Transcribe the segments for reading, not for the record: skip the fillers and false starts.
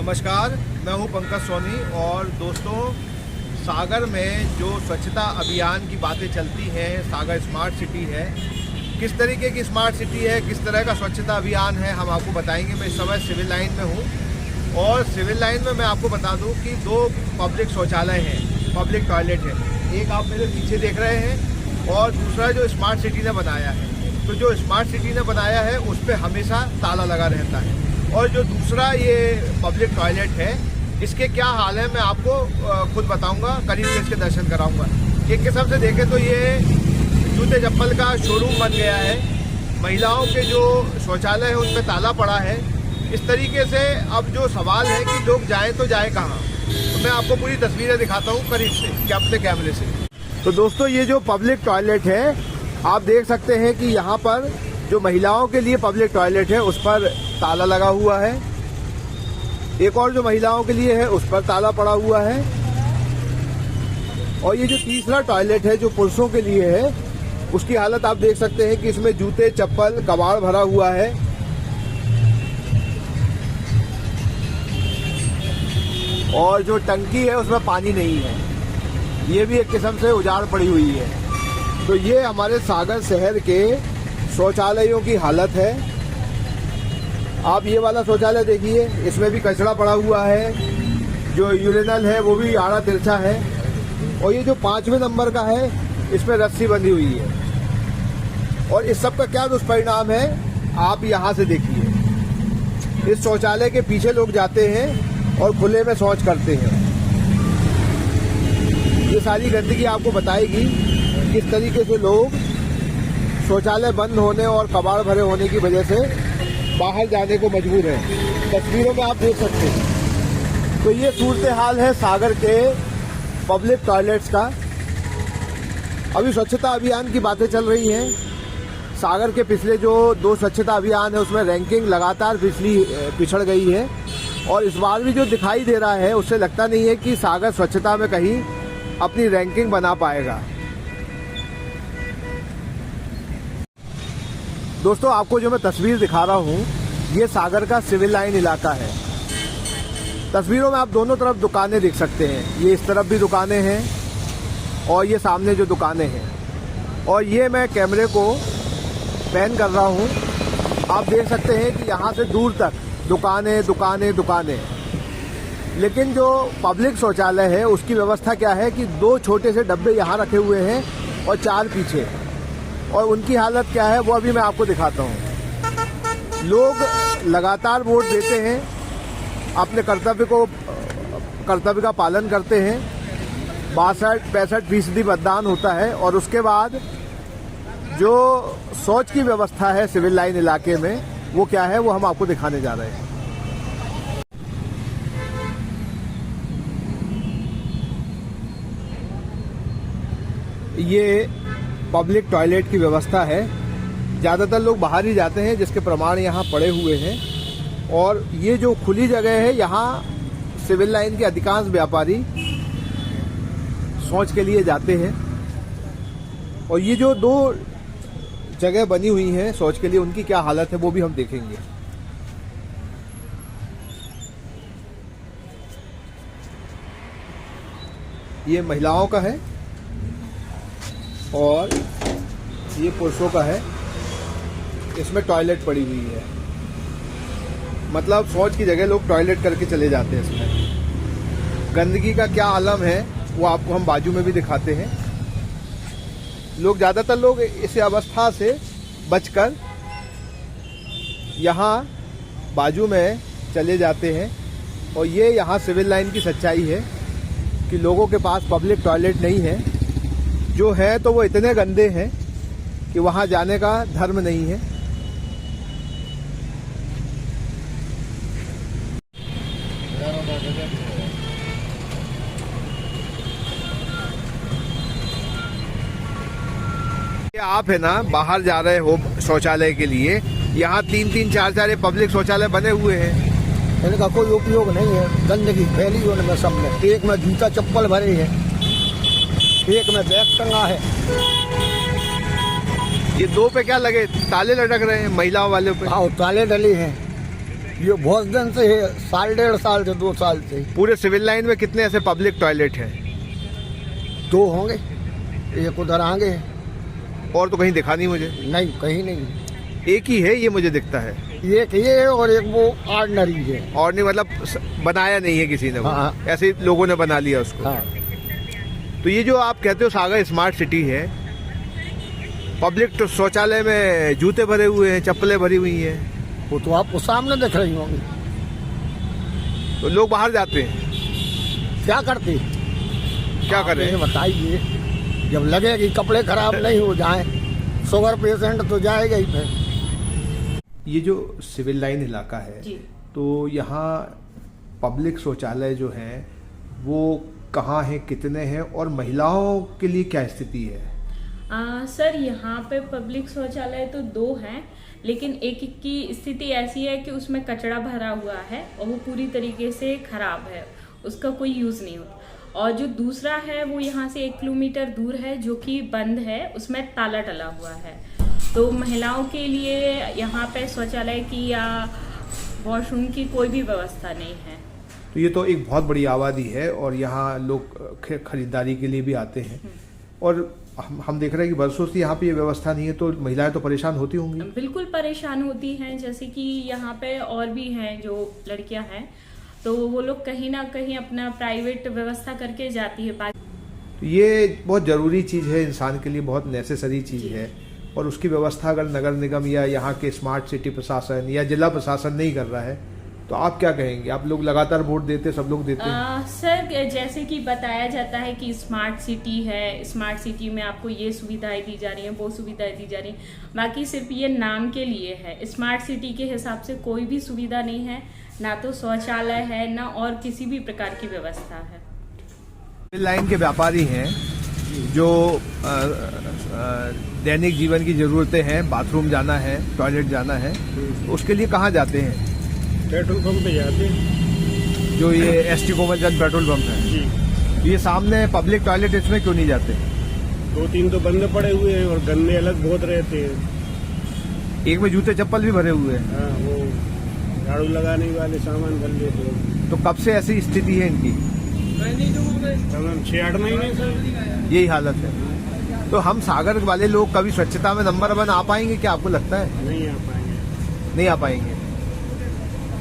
नमस्कार, मैं हूं पंकज सोनी। और दोस्तों, सागर में जो स्वच्छता अभियान की बातें चलती हैं, सागर स्मार्ट सिटी है, किस तरीके की स्मार्ट सिटी है, किस तरह का स्वच्छता अभियान है, हम आपको बताएंगे। मैं इस समय सिविल लाइन में हूं और सिविल लाइन में मैं आपको बता दूं कि 2 पब्लिक शौचालय हैं, पब्लिक टॉयलेट है। एक आप मेरे पीछे देख रहे हैं और दूसरा जो स्मार्ट सिटी ने बनाया है। तो जो स्मार्ट सिटी ने बनाया है उस पर हमेशा ताला लगा रहता है। और जो दूसरा ये पब्लिक टॉयलेट है, इसके क्या हाल है मैं आपको खुद बताऊंगा, करीब से इसके दर्शन कराऊंगा। एक किस्म से देखें तो ये जूते चप्पल का शोरूम बन गया है। महिलाओं के जो शौचालय है उन पर ताला पड़ा है। इस तरीके से अब जो सवाल है कि लोग जाएं तो जाएं कहाँ, तो मैं आपको पूरी तस्वीरें दिखाता हूँ करीब से कि अपने कैमरे से। तो दोस्तों, ये जो पब्लिक टॉयलेट है, आप देख सकते हैं कि यहाँ पर जो महिलाओं के लिए पब्लिक टॉयलेट है उस पर ताला लगा हुआ है। एक और जो महिलाओं के लिए है उस पर ताला पड़ा हुआ है। और ये जो तीसरा टॉयलेट है जो पुरुषों के लिए है, उसकी हालत आप देख सकते हैं कि इसमें जूते चप्पल कबाड़ भरा हुआ है। और जो टंकी है उसमें पानी नहीं है, ये भी एक किस्म से उजाड़ पड़ी हुई है। तो ये हमारे सागर शहर के शौचालयों की हालत है। आप ये वाला शौचालय देखिए, इसमें भी कचरा पड़ा हुआ है। जो यूरिनल है वो भी आड़ा तिरछा है। और ये जो 5वें नंबर का है, इसमें रस्सी बंधी हुई है। और इस सब का क्या दुष्परिणाम है, आप यहाँ से देखिए। इस शौचालय के पीछे लोग जाते हैं और खुले में शौच करते हैं। ये सारी गंदगी आपको बताएगी किस तरीके से लोग शौचालय बंद होने और कबाड़ भरे होने की वजह से बाहर जाने को मजबूर हैं। तस्वीरों में आप देख सकते हैं। तो ये सूरत हाल है सागर के पब्लिक टॉयलेट्स का। अभी स्वच्छता अभियान की बातें चल रही हैं। सागर के पिछले जो 2 स्वच्छता अभियान है उसमें रैंकिंग लगातार पिछड़ गई है। और इस बार भी जो दिखाई दे रहा है उससे लगता नहीं है कि सागर स्वच्छता में कहीं अपनी रैंकिंग बना पाएगा। दोस्तों, आपको जो मैं तस्वीर दिखा रहा हूँ, ये सागर का सिविल लाइन इलाका है। तस्वीरों में आप दोनों तरफ दुकानें देख सकते हैं। ये इस तरफ भी दुकानें हैं और ये सामने जो दुकानें हैं। और ये मैं कैमरे को पैन कर रहा हूँ, आप देख सकते हैं कि यहाँ से दूर तक दुकानें दुकानें दुकानें। लेकिन जो पब्लिक शौचालय है उसकी व्यवस्था क्या है कि 2 छोटे से डब्बे यहाँ रखे हुए हैं और 4 पीछे। और उनकी हालत क्या है वो अभी मैं आपको दिखाता हूँ। लोग लगातार वोट देते हैं, अपने कर्तव्य का पालन करते हैं। 62-65% मतदान होता है। और उसके बाद जो शौच की व्यवस्था है सिविल लाइन इलाके में, वो क्या है वो हम आपको दिखाने जा रहे हैं। ये पब्लिक टॉयलेट की व्यवस्था है। ज़्यादातर लोग बाहर ही जाते हैं, जिसके प्रमाण यहाँ पड़े हुए हैं। और ये जो खुली जगह है, यहाँ सिविल लाइन के अधिकांश व्यापारी शौच के लिए जाते हैं। और ये जो 2 जगह बनी हुई हैं शौच के लिए, उनकी क्या हालत है वो भी हम देखेंगे। ये महिलाओं का है और ये पुरुषों का है। इसमें टॉयलेट पड़ी हुई है, मतलब शौच की जगह लोग टॉयलेट करके चले जाते हैं। इसमें गंदगी का क्या आलम है वो आपको हम बाजू में भी दिखाते हैं। ज़्यादातर लोग इस अवस्था से बचकर यहाँ बाजू में चले जाते हैं। और ये यहाँ सिविल लाइन की सच्चाई है कि लोगों के पास पब्लिक टॉयलेट नहीं है। जो है तो वो इतने गंदे हैं कि वहाँ जाने का धर्म नहीं है। आप है ना, बाहर जा रहे हो शौचालय के लिए, यहाँ 3-3, 4-4 पब्लिक शौचालय बने हुए हैं। इनका कोई उपयोग नहीं है। गंदगी फैली उनमें सब में। एक में जूता चप्पल भरे हैं, एक में बैग टंगा है। ये 2 पे क्या लगे, ताले लटक रहे हैं महिलाओं वाले पे? हाँ, ताले डले हैं। ये बहुत दिन से है, साल 1.5 साल से 2 साल से। पूरे सिविल लाइन में कितने ऐसे पब्लिक टॉयलेट हैं? 2 होंगे, एक उधर आगे है। और तो कहीं दिखा नहीं मुझे। नहीं, कहीं नहीं। एक ही है ये मुझे दिखता है। एक ये है और एक वो ऑर्डिनरी है। और नहीं मतलब बनाया नहीं है किसी ने वो। हाँ। ऐसे ही लोगों ने बना लिया उसको। हाँ। तो ये जो आप कहते हो सागर स्मार्ट सिटी है, पब्लिक तो शौचालय में जूते भरे हुए हैं, चप्पलें भरी हुई हैं, वो तो आपको सामने दिख रही होंगी। तो लोग बाहर जाते हैं, क्या करते? क्या करें? ये बताइए, जब लगे कि कपड़े खराब नहीं हो जाएं, शुगर पेशेंट तो जाएगा ही फिर। ये जो सिविल लाइन इलाका है जी। तो यहाँ पब्लिक शौचालय जो है वो कहाँ है, कितने हैं और महिलाओं के लिए क्या स्थिति है? सर यहाँ पे पब्लिक शौचालय तो 2 हैं, लेकिन एक की स्थिति ऐसी है कि उसमें कचरा भरा हुआ है और वो पूरी तरीके से खराब है, उसका कोई यूज़ नहीं होता। और जो दूसरा है वो यहाँ से 1 किलोमीटर दूर है, जो कि बंद है, उसमें ताला डला हुआ है। तो महिलाओं के लिए यहाँ पे शौचालय की या वॉशरूम की कोई भी व्यवस्था नहीं है। तो ये तो एक बहुत बड़ी आबादी है और यहाँ लोग खरीदारी के लिए भी आते हैं और हम देख रहे हैं कि बरसों से यहाँ पे ये व्यवस्था नहीं है, तो महिलाएं तो परेशान होती होंगी। बिल्कुल परेशान होती हैं, जैसे कि यहाँ पे और भी हैं जो लड़कियां हैं, तो वो लोग कहीं ना कहीं अपना प्राइवेट व्यवस्था करके जाती है। तो ये बहुत ज़रूरी चीज़ है, इंसान के लिए बहुत नेसेसरी चीज़ है और उसकी व्यवस्था अगर नगर निगम या यहाँ के स्मार्ट सिटी प्रशासन या जिला प्रशासन नहीं कर रहा है तो आप क्या कहेंगे? आप लोग लगातार वोट देते, सब लोग देते हैं। सर जैसे कि बताया जाता है कि स्मार्ट सिटी है, स्मार्ट सिटी में आपको ये सुविधाएं दी जा रही हैं, वो सुविधाएं दी जा रही हैं, बाकी सिर्फ ये नाम के लिए है। स्मार्ट सिटी के हिसाब से कोई भी सुविधा नहीं है, ना तो शौचालय है, ना और किसी भी प्रकार की व्यवस्था है। सिविल लाइन के व्यापारी हैं जो दैनिक जीवन की ज़रूरतें हैं, बाथरूम जाना है, टॉयलेट जाना है, तो उसके लिए कहाँ जाते हैं? पेट्रोल पंप पे जाते हैं। जो ये एसटी कोमलचंद पेट्रोल पंप है जी। ये सामने पब्लिक टॉयलेट, इसमें क्यों नहीं जाते? 2-3 तो बंद पड़े हुए हैं और गंदे अलग बहुत रहते हैं। एक में जूते चप्पल भी भरे हुए हैं। हाँ, वो झाड़ू लगाने वाले सामान भर लेते हैं। तो कब से ऐसी स्थिति है इनकी? तमाम 6-8 महीने से यही हालत है। तो हम सागर वाले लोग कभी स्वच्छता में नंबर 1 आ पाएंगे क्या, आपको लगता है? नहीं आ पाएंगे। नहीं आ पाएंगे।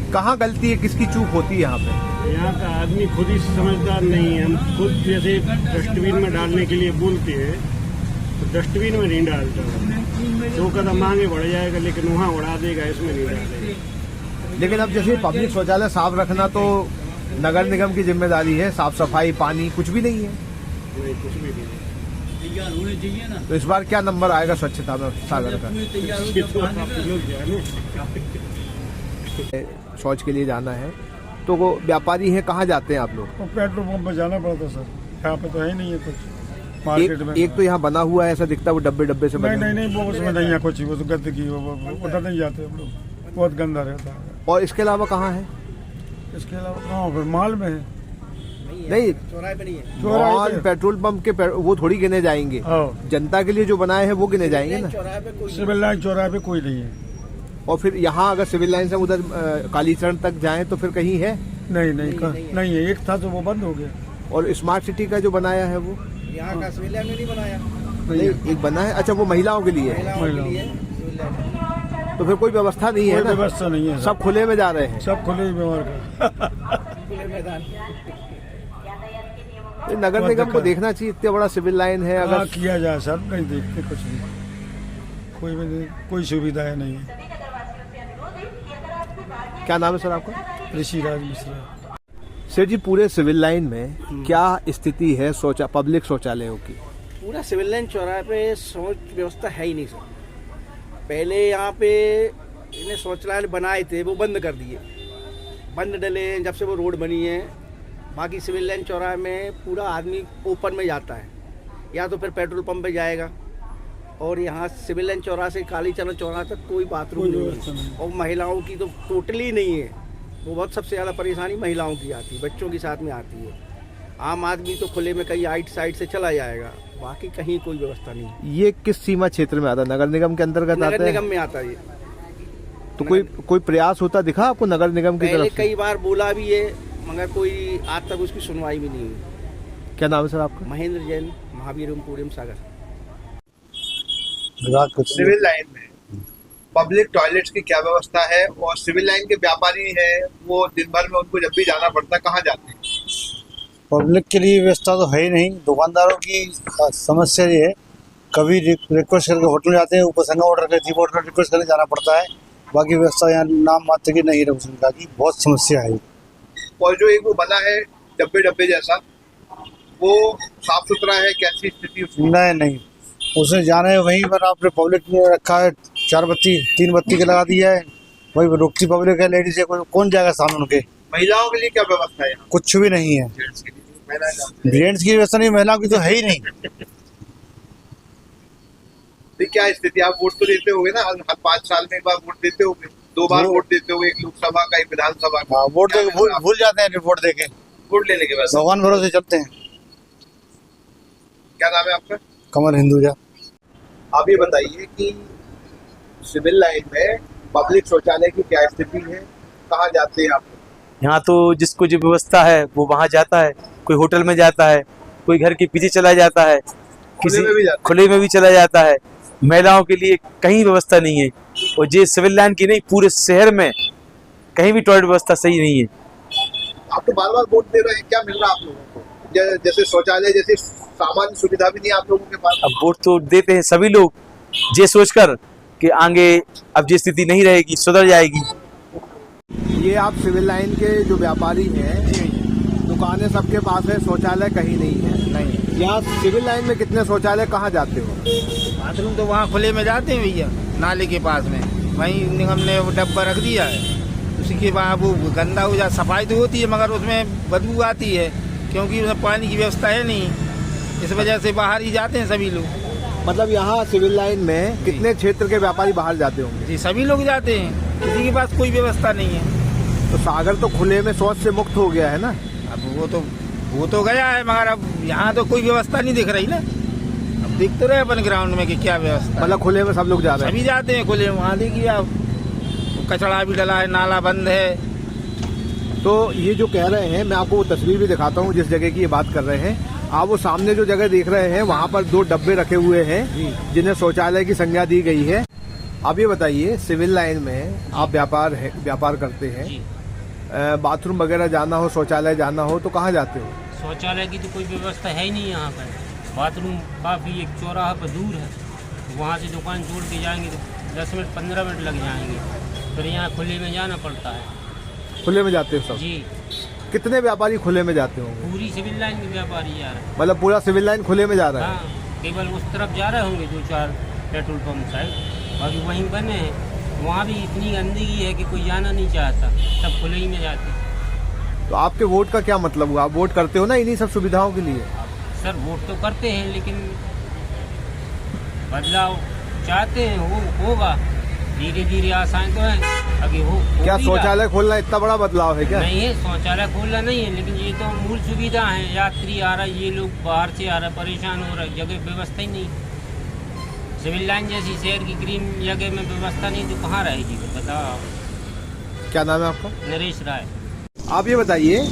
कहाँ गलती है, किसकी चूक होती है यहाँ पे? यहाँ का आदमी खुद ही समझदार नहीं है। हम खुद जैसे डस्टबिन में डालने के लिए बोलते हैं तो डस्टबिन में नहीं डालता। 2 कदम आगे बढ़ जाएगा लेकिन वहाँ उड़ा देगा, इसमें नहीं डालेगा। लेकिन अब जैसे पब्लिक शौचालय साफ रखना तो नगर निगम की जिम्मेदारी है, साफ सफाई, पानी कुछ भी नहीं है। नहीं, कुछ भी नहीं। तो इस बार क्या नंबर आएगा स्वच्छता में सागर का? ये तो आप लोग जाने। शौच के लिए जाना है तो वो व्यापारी हैं, कहाँ जाते हैं आप लोग? तो पेट्रोल पंप पे जाना पड़ता सर, यहाँ पे तो है ही नहीं है कुछ मार्केट में। एक तो यहाँ बना हुआ है, ऐसा दिखता है वो डब्बे डब्बे से बने। नहीं वो उसमें नहीं है कुछ, वो तो गंदगी उधर नहीं जाते हम लोग, बहुत गंदा रहता है। और इसके अलावा कहाँ है? इसके अलावा कहाँ फिर माल में है? नहीं, चौराहे मॉल, पे। पेट्रोल पंप के वो थोड़ी गिने जाएंगे। हाँ। जनता के लिए जो बनाए हैं वो गिने जाएंगे ना। सिविल लाइन चौराहे पे कोई नहीं है। और फिर यहाँ अगर सिविल लाइन से उधर कालीचरण तक जाएं तो फिर कहीं है? नहीं है। एक था तो वो बंद हो गया। और स्मार्ट सिटी का जो बनाया है वो यहाँ का सिविल लाइन में नहीं बनाया। नहीं, एक बना है। अच्छा, वो महिलाओं के लिए है। तो फिर कोई व्यवस्था नहीं है कोई ना? व्यवस्था नहीं है। सब खुले में जा रहे हैं। सब खुले बीमार का। तो नगर निगम को देखना चाहिए, इतना बड़ा सिविल लाइन है। अगर किया जाए सर, नहीं देखते कुछ नहीं, कोई भी नहीं, कोई सुविधाएं नहीं है। क्या नाम है सर आपका? ऋषिराज मिश्रा। सर जी, पूरे सिविल लाइन में क्या स्थिति है पब्लिक शौचालयों की? पूरा सिविल लाइन चौराहे पे शौच व्यवस्था है ही नहीं सर। पहले यहाँ पे इन्हें शौचालय बनाए थे, वो बंद कर दिए, बंद डले हैं जब से वो रोड बनी है। बाकी सिविल लाइन चौराहे में पूरा आदमी ओपन में जाता है, या तो फिर पेट्रोल पंप पे जाएगा। और यहाँ सिविल लाइन चौराहे से कालीचरण चौराहे तक कोई बाथरूम नहीं है। और महिलाओं की तो टोटली नहीं है। वो बहुत सबसे ज़्यादा परेशानी महिलाओं की आती है, बच्चों के साथ में आती है। आम आदमी तो खुले में कहीं आइट साइड से चला जाएगा, बाकी कहीं कोई व्यवस्था नहीं। ये किस सीमा क्षेत्र में आता है? नगर निगम के अंतर्गत आता है? नगर निगम में आता है ये। तो कोई प्रयास होता दिखा आपको नगर निगम की पहले तरफ से? कई बार बोला भी है, मगर कोई आज तक उसकी सुनवाई भी नहीं हुई। क्या नाम है सर आपका? महेंद्र जैन, महावीर एम्पोरियम सागर। सिविल लाइन में पब्लिक टॉयलेट्स की क्या व्यवस्था है, और सिविल लाइन के व्यापारी हैं वो दिन भर में उनको जब भी जाना पड़ता है कहाँ जाते हैं? पब्लिक के लिए व्यवस्था तो है ही नहीं। दुकानदारों की समस्या ये है, कभी रिक्वेस्ट करके होटल जाते हैं, ऊपर संगा ऑर्डर करके ऑर्डर रिक्वेस्ट करके जाना पड़ता है। बाकी व्यवस्था यहाँ नाम मात्र की नहीं है, सुविधा की बहुत समस्या है। और जो एक वो बना है डब्बे डब्बे जैसा, वो साफ सुथरा है? कैसी स्थिति उसकी? नहीं, उसने जाना है वहीं पर आपने पब्लिक ने रखा है, 4 बत्ती 3 बत्ती के लगा दिया है, वही रुकती पब्लिक है, लेडीज है, कौन जाएगा सामने उनके? महिलाओं के लिए क्या व्यवस्था है यहाँ? कुछ भी नहीं है। जेंट्स के लिए, महिलाएं जाती हैं। जेंट्स की व्यवस्था नहीं, महिलाओं की तो है ही नहीं। तो क्या स्थिति? आप वोट तो देते होगे ना, हर 5 साल में एक बार वोट देते होगे, 2 बार वोट देते होगे, एक लोकसभा का एक विधानसभा का। वोट दे भूल जाते हैं, रिपोर्ट दे के वोट लेने के बाद भगवान भरोसे चलते हैं। क्या नाम है आपका? कमल हिंदुजा। आप ये बताइए कि सिविल लाइन में पब्लिक शौचालय की क्या स्थिति है, कहाँ जाते हैं आप? यहाँ तो जिसको जो व्यवस्था है वो वहाँ जाता है, कोई होटल में जाता है, कोई घर के पीछे चला जाता है, किसी खुले में भी चला जाता है। महिलाओं के लिए कहीं व्यवस्था नहीं है, और ये सिविल लाइन की नहीं, पूरे शहर में कहीं भी टॉयलेट व्यवस्था सही नहीं है। आप तो बार बार वोट दे रहे हैं, क्या मिल रहा है आप लोगों को? जैसे शौचालय जैसे सामान्य सुविधा भी नहीं आप लोगों के पास? अब वोट तो देते हैं सभी लोग ये सोचकर कि आगे अब ये स्थिति नहीं रहेगी, सुधर जाएगी। ये आप सिविल लाइन के जो व्यापारी हैं, दुकानें सबके पास है, शौचालय कहीं नहीं है। नहीं, यहाँ सिविल लाइन में कितने शौचालय, कहाँ जाते हो? बाथरूम तो वहाँ खुले में जाते हैं भैया, नाले के पास में, वहीं निगम ने वो डब्बा रख दिया है। उसी के बाद वो गंदा हो जाता, सफाई तो होती है मगर उसमें बदबू आती है, क्योंकि उसमें पानी की व्यवस्था है नहीं, इस वजह से बाहर ही जाते हैं सभी लोग। मतलब यहाँ सिविल लाइन में कितने क्षेत्र के व्यापारी बाहर जाते होंगे? जी, सभी लोग जाते हैं, किसी के पास कोई व्यवस्था नहीं है। तो सागर तो खुले में शौच से मुक्त हो गया है ना? अब वो तो गया है, मगर अब यहाँ तो कोई व्यवस्था नहीं दिख रही ना। अब दिख तो रहे अपन ग्राउंड में कि क्या व्यवस्था। मतलब खुले में सब लोग जा रहे हैं? सभी जाते हैं खुले में, वहाँ देखिए आप, कचड़ा भी डला है, नाला बंद है। तो ये जो कह रहे हैं, मैं आपको वो तस्वीर भी दिखाता हूँ जिस जगह की ये बात कर रहे हैं। आप वो सामने जो जगह देख रहे हैं, वहाँ पर 2 डब्बे रखे हुए हैं जिन्हें शौचालय की संज्ञा दी गई है। आप ये बताइए, सिविल लाइन में आप व्यापार करते हैं, बाथरूम वगैरह जाना हो, शौचालय जाना हो तो कहाँ जाते हो? शौचालय की तो कोई व्यवस्था है ही नहीं यहाँ पर। बाथरूम काफ़ी एक चौराहा पर दूर है, वहाँ से दुकान छोड़ के जाएंगे तो 10 मिनट 15 मिनट लग जाएंगे, फिर यहाँ खुले में जाना पड़ता है। खुले में जाते हो सब? जी। कितने व्यापारी खुले में जाते होंगे? पूरी सिविल लाइन के व्यापारी जा रहे हैं। मतलब पूरा सिविल लाइन खुले में जा रहा है? हाँ, केवल उस तरफ जा रहे होंगे 2-4 पेट्रोल पंप साइड, बाकी वहीं बने हैं, वहाँ भी इतनी गंदगी है कि कोई जाना नहीं चाहता, सब खुले ही में जाते हैं। तो आपके वोट का क्या मतलब हुआ? आप वोट करते हो ना इन्हीं सब सुविधाओं के लिए? सर वोट तो करते हैं, लेकिन बदलाव चाहते हैं, होगा धीरे धीरे, आसान तो है आगे हो क्या शौचालय खोलना इतना बड़ा बदलाव है क्या? नहीं है, शौचालय खोलना नहीं है, लेकिन ये तो मूल सुविधा है। यात्री आ रहा है, ये लोग बाहर से आ रहा है, परेशान हो रहा है, जगह व्यवस्था ही नहीं। सिविल लाइन जैसी शहर की ग्रीन जगह में व्यवस्था नहीं तो कहाँ रहेगी, बताओ। क्या नाम है आपका? नरेश राय। आप ये बताइए,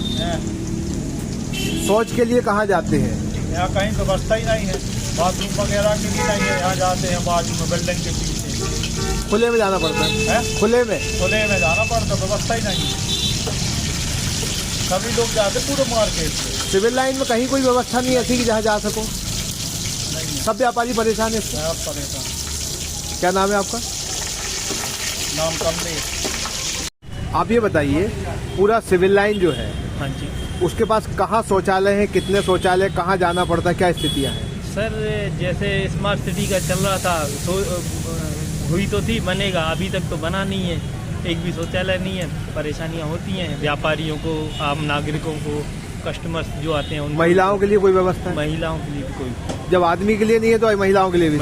शौच के लिए कहाँ जाते हैं? यहाँ कहीं व्यवस्था ही नहीं है, बाथरूम वगैरह की भी नहीं है। यहाँ जाते हैं बाजू में बिल्डिंग के पीछे, खुले में जाना पड़ता है? खुले में जाना पड़ता, व्यवस्था ही नहीं है। सभी लोग जाते पूरे मार्केट से। सिविल लाइन में कहीं कोई व्यवस्था नहीं ऐसी कि जहाँ जा सको? सब व्यापारी परेशान है इससे? आप परेशान। क्या नाम है आपका? नाम कमलेश। आप ये बताइए, पूरा सिविल लाइन जो है, हाँ जी उसके पास कहाँ शौचालय है, कितने शौचालय, कहाँ जाना पड़ता है, क्या स्थितियाँ हैं? सर, जैसे स्मार्ट सिटी का चल रहा था, हुई तो थी, बनेगा, अभी तक तो बना नहीं है, एक भी शौचालय नहीं है। परेशानियां होती हैं व्यापारियों को, आम नागरिकों को, कस्टमर्स जो आते हैं उनको। महिलाओं के लिए कोई व्यवस्था है? महिलाओं के लिए भी कोई, जब आदमी के लिए नहीं है तो महिलाओं के लिए भी?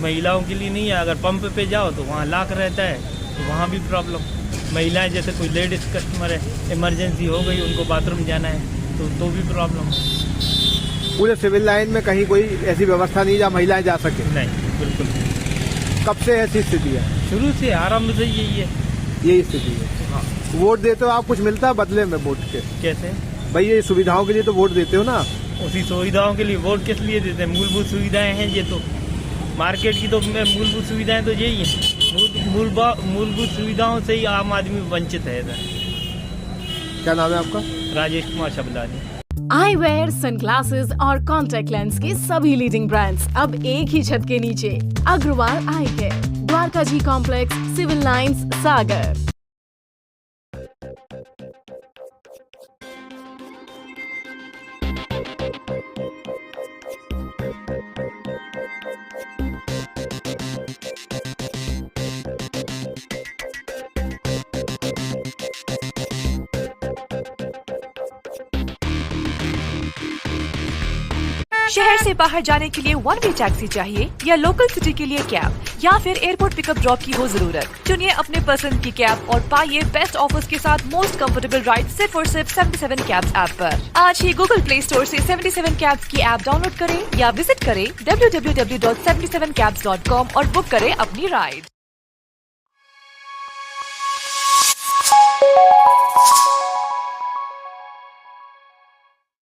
महिलाओं के लिए नहीं है। अगर पंप पे जाओ तो वहाँ लाख रहता है, तो वहाँ भी प्रॉब्लम। महिलाएं, जैसे कोई लेडीज कस्टमर है, इमरजेंसी हो गई, उनको बाथरूम जाना है तो भी प्रॉब्लम। पूरे सिविल लाइन में कहीं कोई ऐसी व्यवस्था नहीं जहाँ महिलाएं जा सके? नहीं, बिल्कुल। कब से ऐसी स्थिति है? शुरू से, आरंभ से यही है। यही स्थिति है। वोट देते हो आप, कुछ मिलता है बदले में वोट के? कैसे? भाई ये सुविधाओं के लिए तो वोट देते हो ना। उसी सुविधाओं के लिए वोट किस लिए देते हैं? मूलभूत सुविधाएं हैं ये तो, मार्केट की तो मूलभूत सुविधाएं तो यही है। मूलभूत सुविधाओं से ही आम आदमी वंचित है इधर। क्या नाम है आपका? राजेश कुमार शबलानी। आईवेयर, सनग्लासेस और कॉन्टैक्ट लेंस के सभी लीडिंग ब्रांड्स अब एक ही छत के नीचे। अग्रवाल आई केयर, द्वारका जी कॉम्प्लेक्स, सिविल लाइंस, सागर। शहर से बाहर जाने के लिए वन वे टैक्सी चाहिए या लोकल सिटी के लिए कैब या फिर एयरपोर्ट पिकअप ड्रॉप की हो जरूरत? चुनिए अपने पसंद की कैब और पाइए बेस्ट ऑफर्स के साथ मोस्ट कंफर्टेबल राइड सिर्फ और सिर्फ 77 कैब्स ऐप पर। आज ही गूगल प्ले स्टोर से 77 कैब्स की ऐप डाउनलोड करें या विजिट करें www.77cabs.com और बुक करें अपनी राइड।